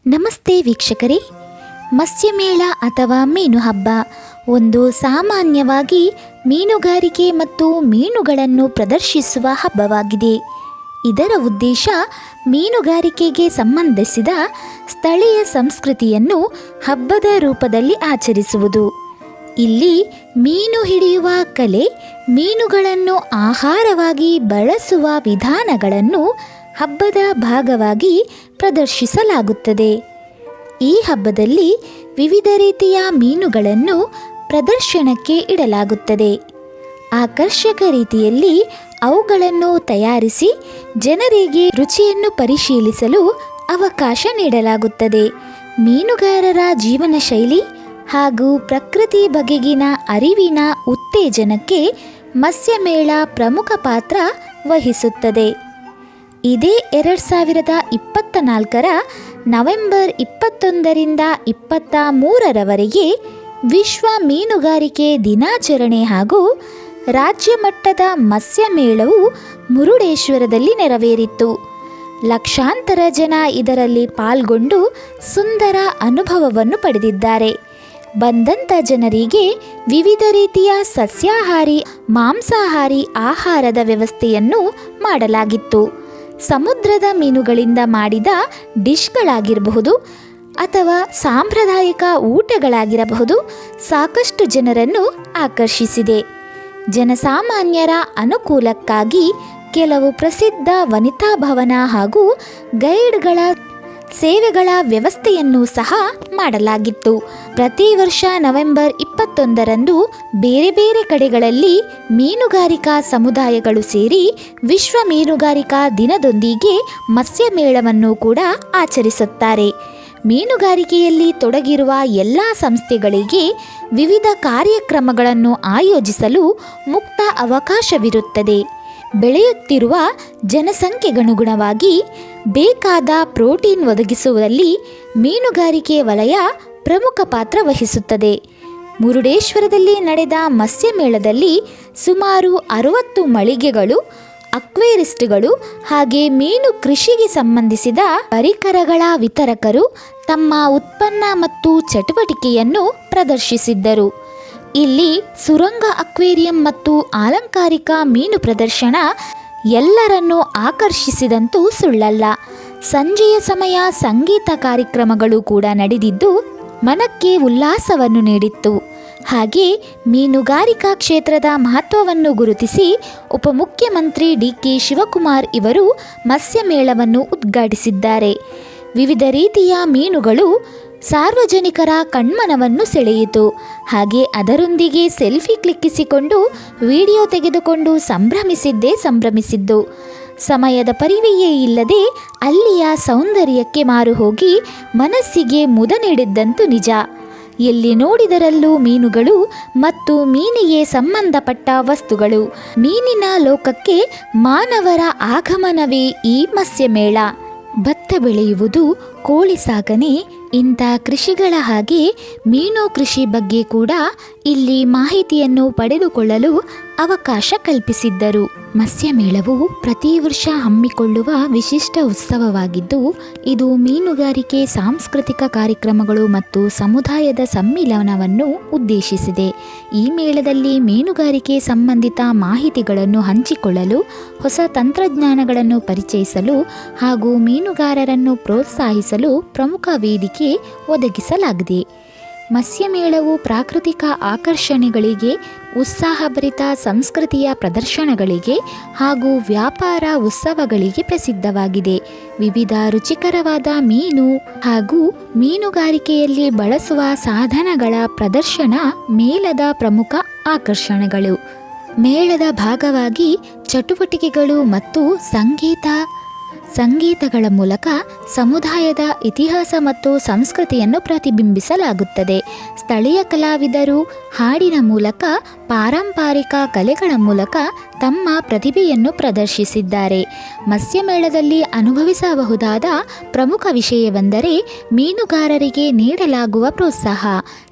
ನಮಸ್ತೆ ವೀಕ್ಷಕರೇ. ಮತ್ಸ್ಯಮೇಳ ಅಥವಾ ಮೀನು ಹಬ್ಬ ಒಂದು ಸಾಮಾನ್ಯವಾಗಿ ಮೀನುಗಾರಿಕೆ ಮತ್ತು ಮೀನುಗಳನ್ನು ಪ್ರದರ್ಶಿಸುವ ಹಬ್ಬವಾಗಿದೆ. ಇದರ ಉದ್ದೇಶ ಮೀನುಗಾರಿಕೆಗೆ ಸಂಬಂಧಿಸಿದ ಸ್ಥಳೀಯ ಸಂಸ್ಕೃತಿಯನ್ನು ಹಬ್ಬದ ರೂಪದಲ್ಲಿ ಆಚರಿಸುವುದು. ಇಲ್ಲಿ ಮೀನು ಹಿಡಿಯುವ ಕಲೆ, ಮೀನುಗಳನ್ನು ಆಹಾರವಾಗಿ ಬಳಸುವ ವಿಧಾನಗಳನ್ನು ಹಬ್ಬದ ಭಾಗವಾಗಿ ಪ್ರದರ್ಶಿಸಲಾಗುತ್ತದೆ. ಈ ಹಬ್ಬದಲ್ಲಿ ವಿವಿಧ ರೀತಿಯ ಮೀನುಗಳನ್ನು ಪ್ರದರ್ಶನಕ್ಕೆ ಇಡಲಾಗುತ್ತದೆ. ಆಕರ್ಷಕ ರೀತಿಯಲ್ಲಿ ಅವುಗಳನ್ನು ತಯಾರಿಸಿ ಜನರಿಗೆ ರುಚಿಯನ್ನು ಪರಿಶೀಲಿಸಲು ಅವಕಾಶ ನೀಡಲಾಗುತ್ತದೆ. ಮೀನುಗಾರರ ಜೀವನ ಶೈಲಿ ಹಾಗೂ ಪ್ರಕೃತಿ ಬಗೆಗಿನ ಅರಿವಿನ ಉತ್ತೇಜನಕ್ಕೆ ಮತ್ಸ್ಯಮೇಳ ಪ್ರಮುಖ ಪಾತ್ರ ವಹಿಸುತ್ತದೆ. ಇದೇ 2024 ನವೆಂಬರ್ 21ರಿಂದ 23ರವರೆಗೆ ವಿಶ್ವ ಮೀನುಗಾರಿಕೆ ದಿನಾಚರಣೆ ಹಾಗೂ ರಾಜ್ಯ ಮಟ್ಟದ ಮತ್ಸ್ಯಮೇಳವು ಮುರುಡೇಶ್ವರದಲ್ಲಿ ನೆರವೇರಿತು. ಲಕ್ಷಾಂತರ ಜನ ಇದರಲ್ಲಿ ಪಾಲ್ಗೊಂಡು ಸುಂದರ ಅನುಭವವನ್ನು ಪಡೆದಿದ್ದಾರೆ. ಬಂದಂಥ ಜನರಿಗೆ ವಿವಿಧ ರೀತಿಯ ಸಸ್ಯಾಹಾರಿ, ಮಾಂಸಾಹಾರಿ ಆಹಾರದ ವ್ಯವಸ್ಥೆಯನ್ನು ಮಾಡಲಾಗಿತ್ತು. ಸಮುದ್ರದ ಮೀನುಗಳಿಂದ ಮಾಡಿದ ಡಿಶ್ಗಳಾಗಿರಬಹುದು ಅಥವಾ ಸಾಂಪ್ರದಾಯಿಕ ಊಟಗಳಾಗಿರಬಹುದು, ಸಾಕಷ್ಟು ಜನರನ್ನು ಆಕರ್ಷಿಸಿದೆ. ಜನಸಾಮಾನ್ಯರ ಅನುಕೂಲಕ್ಕಾಗಿ ಕೆಲವು ಪ್ರಸಿದ್ಧ ವನಿತಾ ಭವನ ಹಾಗೂ ಗೈಡ್ಗಳ ಸೇವೆಗಳ ವ್ಯವಸ್ಥೆಯನ್ನು ಸಹ ಮಾಡಲಾಗಿತ್ತು. ಪ್ರತಿ ವರ್ಷ ನವೆಂಬರ್ 21ರಂದು ಬೇರೆ ಬೇರೆ ಕಡೆಗಳಲ್ಲಿ ಮೀನುಗಾರಿಕಾ ಸಮುದಾಯಗಳು ಸೇರಿ ವಿಶ್ವ ಮೀನುಗಾರಿಕಾ ದಿನದೊಂದಿಗೆ ಮತ್ಸ್ಯಮೇಳವನ್ನು ಕೂಡ ಆಚರಿಸುತ್ತಾರೆ. ಮೀನುಗಾರಿಕೆಯಲ್ಲಿ ತೊಡಗಿರುವ ಎಲ್ಲ ಸಂಸ್ಥೆಗಳಿಗೆ ವಿವಿಧ ಕಾರ್ಯಕ್ರಮಗಳನ್ನು ಆಯೋಜಿಸಲು ಮುಕ್ತ ಅವಕಾಶವಿರುತ್ತದೆ. ಬೆಳೆಯುತ್ತಿರುವ ಜನಸಂಖ್ಯೆಗನುಗುಣವಾಗಿ ಬೇಕಾದ ಪ್ರೋಟೀನ್ ಒದಗಿಸುವಲ್ಲಿ ಮೀನುಗಾರಿಕೆ ವಲಯ ಪ್ರಮುಖ ಪಾತ್ರ ವಹಿಸುತ್ತದೆ. ಮುರುಡೇಶ್ವರದಲ್ಲಿ ನಡೆದ ಮತ್ಸ್ಯಮೇಳದಲ್ಲಿ ಸುಮಾರು 60 ಮಳಿಗೆಗಳು, ಅಕ್ವೇರಿಸ್ಟ್ಗಳು ಹಾಗೆ ಮೀನು ಕೃಷಿಗೆ ಸಂಬಂಧಿಸಿದ ಪರಿಕರಗಳ ವಿತರಕರು ತಮ್ಮ ಉತ್ಪನ್ನ ಮತ್ತು ಚಟುವಟಿಕೆಯನ್ನು ಪ್ರದರ್ಶಿಸಿದ್ದರು. ಇಲ್ಲಿ ಸುರಂಗ ಅಕ್ವೇರಿಯಂ ಮತ್ತು ಅಲಂಕಾರಿಕ ಮೀನು ಪ್ರದರ್ಶನ ಎಲ್ಲರನ್ನೂ ಆಕರ್ಷಿಸಿದಂತೂ ಸುಳ್ಳಲ್ಲ. ಸಂಜೆಯ ಸಮಯ ಸಂಗೀತ ಕಾರ್ಯಕ್ರಮಗಳು ಕೂಡ ನಡೆದಿದ್ದು ಮನಕ್ಕೆ ಉಲ್ಲಾಸವನ್ನು ನೀಡಿತ್ತು. ಹಾಗೆ ಮೀನುಗಾರಿಕಾ ಕ್ಷೇತ್ರದ ಮಹತ್ವವನ್ನು ಗುರುತಿಸಿ ಉಪಮುಖ್ಯಮಂತ್ರಿ ಡಿ.ಕೆ. ಶಿವಕುಮಾರ್ ಇವರು ಮತ್ಸ್ಯಮೇಳವನ್ನು ಉದ್ಘಾಟಿಸಿದ್ದಾರೆ. ವಿವಿಧ ರೀತಿಯ ಮೀನುಗಳು ಸಾರ್ವಜನಿಕರ ಕಣ್ಮನವನ್ನು ಸೆಳೆಯಿತು. ಹಾಗೆ ಅದರೊಂದಿಗೆ ಸೆಲ್ಫಿ ಕ್ಲಿಕ್ಕಿಸಿಕೊಂಡು ವಿಡಿಯೋ ತೆಗೆದುಕೊಂಡು ಸಂಭ್ರಮಿಸಿದ್ದು. ಸಮಯದ ಪರಿವೆಯೇ ಇಲ್ಲದೆ ಅಲ್ಲಿಯ ಸೌಂದರ್ಯಕ್ಕೆ ಮಾರು ಹೋಗಿ ಮನಸ್ಸಿಗೆ ಮುದ ನೀಡಿದ್ದಂತೂ ನಿಜ. ಎಲ್ಲಿ ನೋಡಿದರಲ್ಲೂ ಮೀನುಗಳು ಮತ್ತು ಮೀನಿಗೆ ಸಂಬಂಧಪಟ್ಟ ವಸ್ತುಗಳು. ಮೀನಿನ ಲೋಕಕ್ಕೆ ಮಾನವರ ಆಗಮನವೇ ಈ ಮತ್ಸ್ಯಮೇಳ. ಭತ್ತ ಬೆಳೆಯುವುದು, ಕೋಳಿ ಸಾಕಣೆ ಇಂಥ ಕೃಷಿಗಳ ಹಾಗೆ ಮೀನು ಕೃಷಿ ಬಗ್ಗೆ ಕೂಡ ಇಲ್ಲಿ ಮಾಹಿತಿಯನ್ನು ಪಡೆದುಕೊಳ್ಳಲು ಅವಕಾಶ ಕಲ್ಪಿಸಿದ್ದರು. ಮತ್ಸ್ಯಮೇಳವು ಪ್ರತಿ ವರ್ಷ ಹಮ್ಮಿಕೊಳ್ಳುವ ವಿಶಿಷ್ಟ ಉತ್ಸವವಾಗಿದ್ದು, ಇದು ಮೀನುಗಾರಿಕೆ, ಸಾಂಸ್ಕೃತಿಕ ಕಾರ್ಯಕ್ರಮಗಳು ಮತ್ತು ಸಮುದಾಯದ ಸಮ್ಮಿಲನವನ್ನು ಉದ್ದೇಶಿಸಿದೆ. ಈ ಮೇಳದಲ್ಲಿ ಮೀನುಗಾರಿಕೆ ಸಂಬಂಧಿತ ಮಾಹಿತಿಗಳನ್ನು ಹಂಚಿಕೊಳ್ಳಲು, ಹೊಸ ತಂತ್ರಜ್ಞಾನಗಳನ್ನು ಪರಿಚಯಿಸಲು ಹಾಗೂ ಮೀನುಗಾರರನ್ನು ಪ್ರೋತ್ಸಾಹಿಸಲು ಪ್ರಮುಖ ವೇದಿಕೆ ಒದಗಿಸಲಾಗಿದೆ. ಮತ್ಸ್ಯಮೇಳವು ಪ್ರಾಕೃತಿಕ ಆಕರ್ಷಣೆಗಳಿಗೆ, ಉತ್ಸಾಹಭರಿತ ಸಂಸ್ಕೃತಿಯ ಪ್ರದರ್ಶನಗಳಿಗೆ ಹಾಗೂ ವ್ಯಾಪಾರ ಉತ್ಸವಗಳಿಗೆ ಪ್ರಸಿದ್ಧವಾಗಿದೆ. ವಿವಿಧ ರುಚಿಕರವಾದ ಮೀನು ಹಾಗೂ ಮೀನುಗಾರಿಕೆಯಲ್ಲಿ ಬಳಸುವ ಸಾಧನಗಳ ಪ್ರದರ್ಶನ ಮೇಳದ ಪ್ರಮುಖ ಆಕರ್ಷಣೆಗಳು. ಮೇಳದ ಭಾಗವಾಗಿ ಚಟುವಟಿಕೆಗಳು ಮತ್ತು ಸಂಗೀತಗಳ ಮೂಲಕ ಸಮುದಾಯದ ಇತಿಹಾಸ ಮತ್ತು ಸಂಸ್ಕೃತಿಯನ್ನು ಪ್ರತಿಬಿಂಬಿಸಲಾಗುತ್ತದೆ. ಸ್ಥಳೀಯ ಕಲಾವಿದರು ಹಾಡಿನ ಮೂಲಕ ಪಾರಂಪರಿಕ ಕಲೆಗಳ ಮೂಲಕ ತಮ್ಮ ಪ್ರತಿಭೆಯನ್ನು ಪ್ರದರ್ಶಿಸಿದ್ದಾರೆ. ಮತ್ಸ್ಯಮೇಳದಲ್ಲಿ ಅನುಭವಿಸಬಹುದಾದ ಪ್ರಮುಖ ವಿಷಯವೆಂದರೆ ಮೀನುಗಾರರಿಗೆ ನೀಡಲಾಗುವ ಪ್ರೋತ್ಸಾಹ.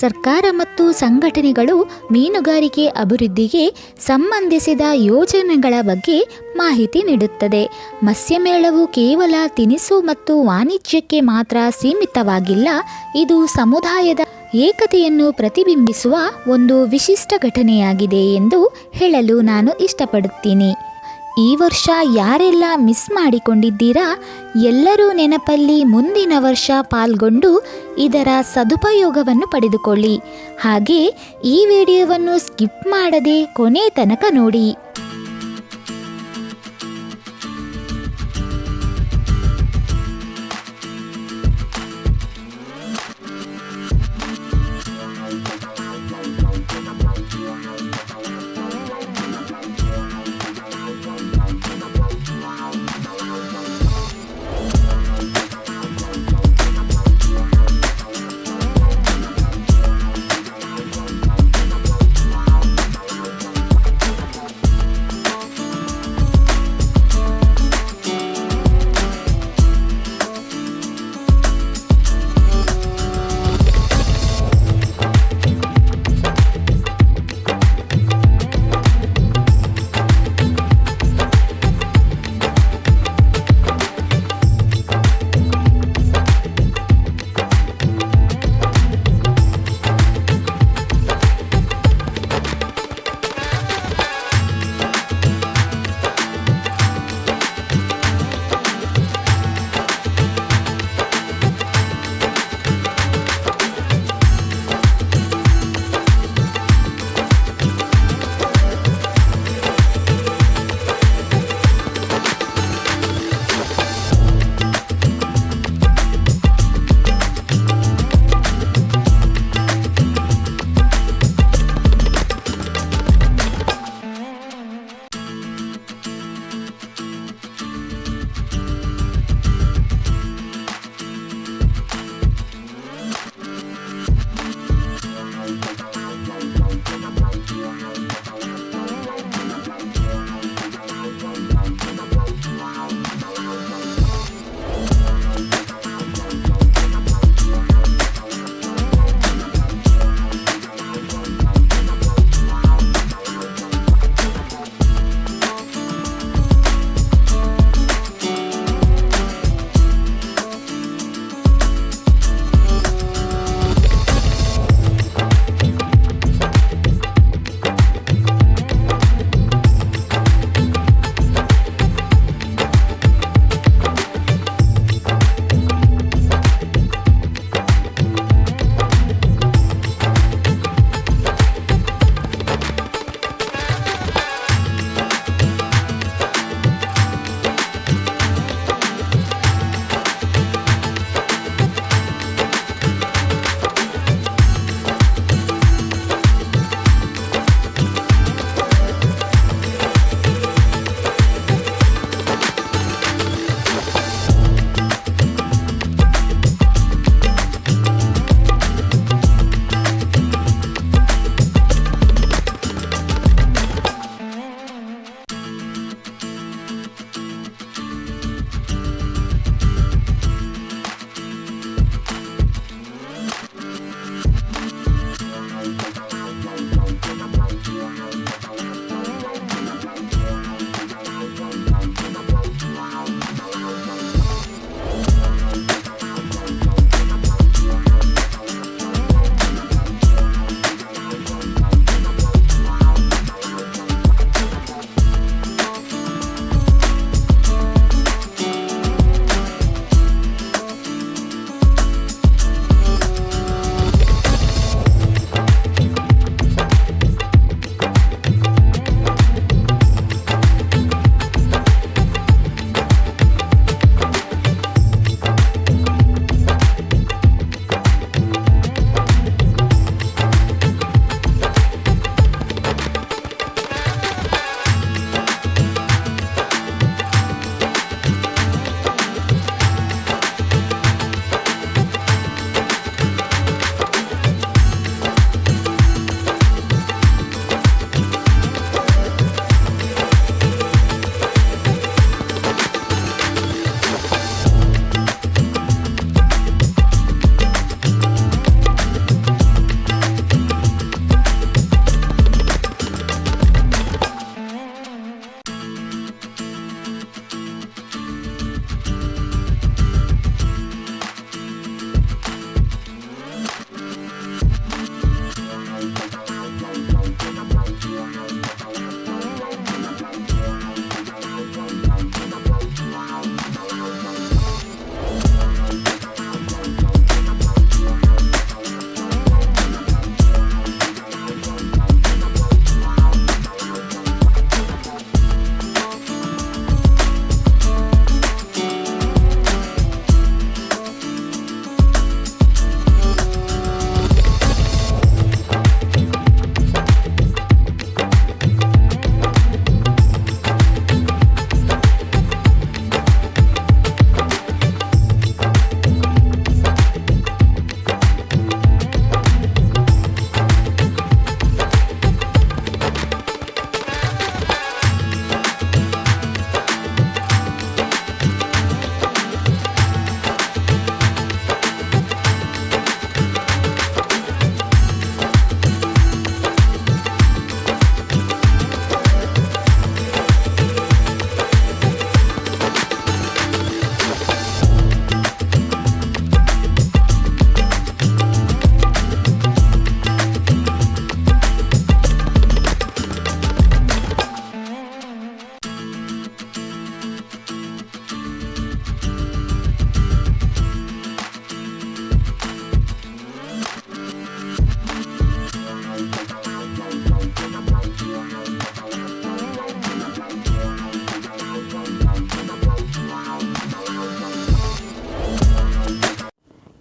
ಸರ್ಕಾರ ಮತ್ತು ಸಂಘಟನೆಗಳು ಮೀನುಗಾರಿಕೆ ಅಭಿವೃದ್ಧಿಗೆ ಸಂಬಂಧಿಸಿದ ಯೋಜನೆಗಳ ಬಗ್ಗೆ ಮಾಹಿತಿ ನೀಡುತ್ತದೆ. ಮತ್ಸ್ಯಮೇಳವು ಕೇವಲ ತಿನಿಸು ಮತ್ತು ವಾಣಿಜ್ಯಕ್ಕೆ ಮಾತ್ರ ಸೀಮಿತವಾಗಿಲ್ಲ, ಇದು ಸಮುದಾಯದ ಏಕತೆಯನ್ನು ಪ್ರತಿಬಿಂಬಿಸುವ ಒಂದು ವಿಶಿಷ್ಟ ಘಟನೆಯಾಗಿದೆ ಎಂದು ಹೇಳಲು ನಾನು ಇಷ್ಟಪಡುತ್ತೀನಿ. ಈ ವರ್ಷ ಯಾರೆಲ್ಲ ಮಿಸ್ ಮಾಡಿಕೊಂಡಿದ್ದೀರಾ, ಎಲ್ಲರೂ ನೆನಪಲ್ಲಿ ಮುಂದಿನ ವರ್ಷ ಪಾಲ್ಗೊಂಡು ಇದರ ಸದುಪಯೋಗವನ್ನು ಪಡೆದುಕೊಳ್ಳಿ. ಹಾಗೆ ಈ ವಿಡಿಯೋವನ್ನು ಸ್ಕಿಪ್ ಮಾಡದೆ ಕೊನೆ ತನಕ ನೋಡಿ.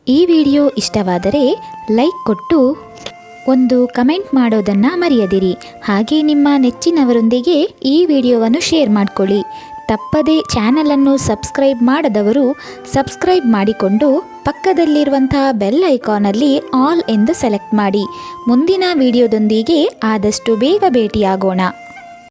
ಈ ವಿಡಿಯೋ ಇಷ್ಟವಾದರೆ ಲೈಕ್ ಕೊಟ್ಟು ಒಂದು ಕಮೆಂಟ್ ಮಾಡೋದನ್ನು ಮರೆಯದಿರಿ. ಹಾಗೆ ನಿಮ್ಮ ನೆಚ್ಚಿನವರೊಂದಿಗೆ ಈ ವಿಡಿಯೋವನ್ನು ಶೇರ್ ಮಾಡಿಕೊಳ್ಳಿ. ತಪ್ಪದೇ ಚಾನಲನ್ನು ಸಬ್ಸ್ಕ್ರೈಬ್ ಮಾಡದವರು ಸಬ್ಸ್ಕ್ರೈಬ್ ಮಾಡಿಕೊಂಡು ಪಕ್ಕದಲ್ಲಿರುವಂತಹ ಬೆಲ್ ಐಕಾನಲ್ಲಿ ಆಲ್ ಎಂದು ಸೆಲೆಕ್ಟ್ ಮಾಡಿ. ಮುಂದಿನ ವಿಡಿಯೋದೊಂದಿಗೆ ಆದಷ್ಟು ಬೇಗ ಭೇಟಿಯಾಗೋಣ.